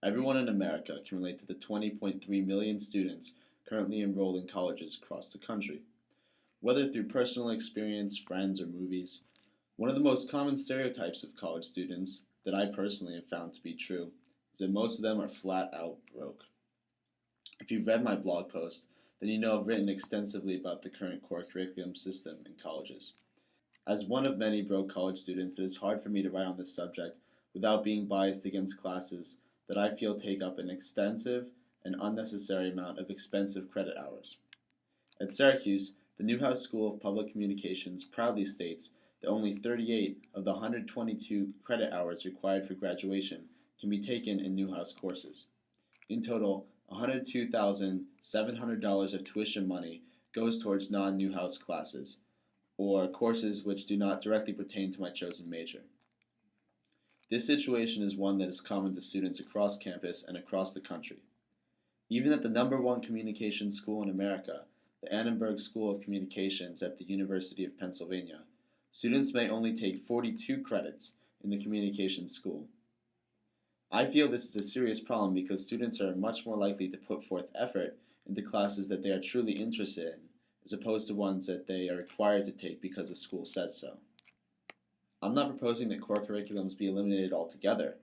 Everyone in America can relate to the 20.3 million students currently enrolled in colleges across the country. Whether through personal experience, friends, or movies, one of the most common stereotypes of college students that I personally have found to be true is that most of them are flat out broke. If you've read my blog post, then you know I've written extensively about the current core curriculum system in colleges. As one of many broke college students, it is hard for me to write on this subject without being biased against classes that I feel take up an extensive and unnecessary amount of expensive credit hours. At Syracuse, the Newhouse School of Public Communications proudly states that only 38 of the 122 credit hours required for graduation can be taken in Newhouse courses. In total, $102,700 of tuition money goes towards non-Newhouse classes, or courses which do not directly pertain to my chosen major. This situation is one that is common to students across campus and across the country. Even at the number one communications school in America, the Annenberg School of Communications at the University of Pennsylvania, students may only take 42 credits in the communications school. I feel this is a serious problem because students are much more likely to put forth effort into classes that they are truly interested in, as opposed to ones that they are required to take because the school says so. I'm not proposing that core curriculums be eliminated altogether,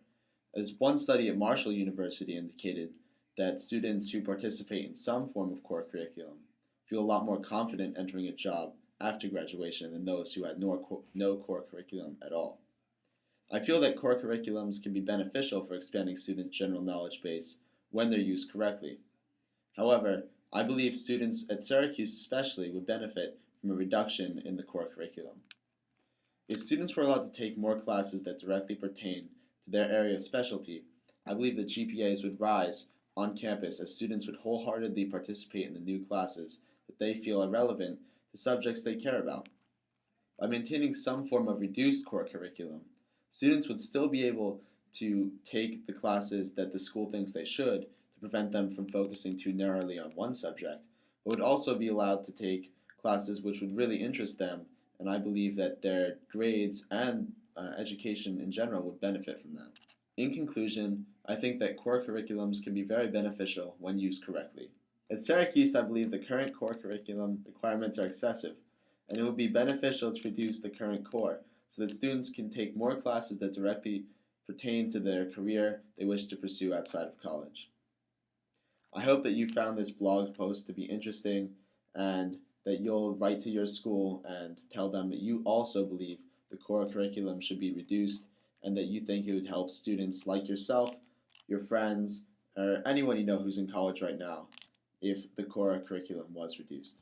as one study at Marshall University indicated that students who participate in some form of core curriculum feel a lot more confident entering a job after graduation than those who had no core curriculum at all. I feel that core curriculums can be beneficial for expanding students' general knowledge base when they're used correctly. However, I believe students at Syracuse especially would benefit from a reduction in the core curriculum. If students were allowed to take more classes that directly pertain to their area of specialty, I believe that GPAs would rise on campus as students would wholeheartedly participate in the new classes that they feel are relevant to subjects they care about. By maintaining some form of reduced core curriculum, students would still be able to take the classes that the school thinks they should to prevent them from focusing too narrowly on one subject, but would also be allowed to take classes which would really interest them, and I believe that their grades and education in general would benefit from that. In conclusion, I think that core curriculums can be very beneficial when used correctly. At Syracuse, I believe the current core curriculum requirements are excessive, and it would be beneficial to reduce the current core so that students can take more classes that directly pertain to their career they wish to pursue outside of college. I hope that you found this blog post to be interesting and that you'll write to your school and tell them that you also believe the core curriculum should be reduced and that you think it would help students like yourself, your friends, or anyone you know who's in college right now if the core curriculum was reduced.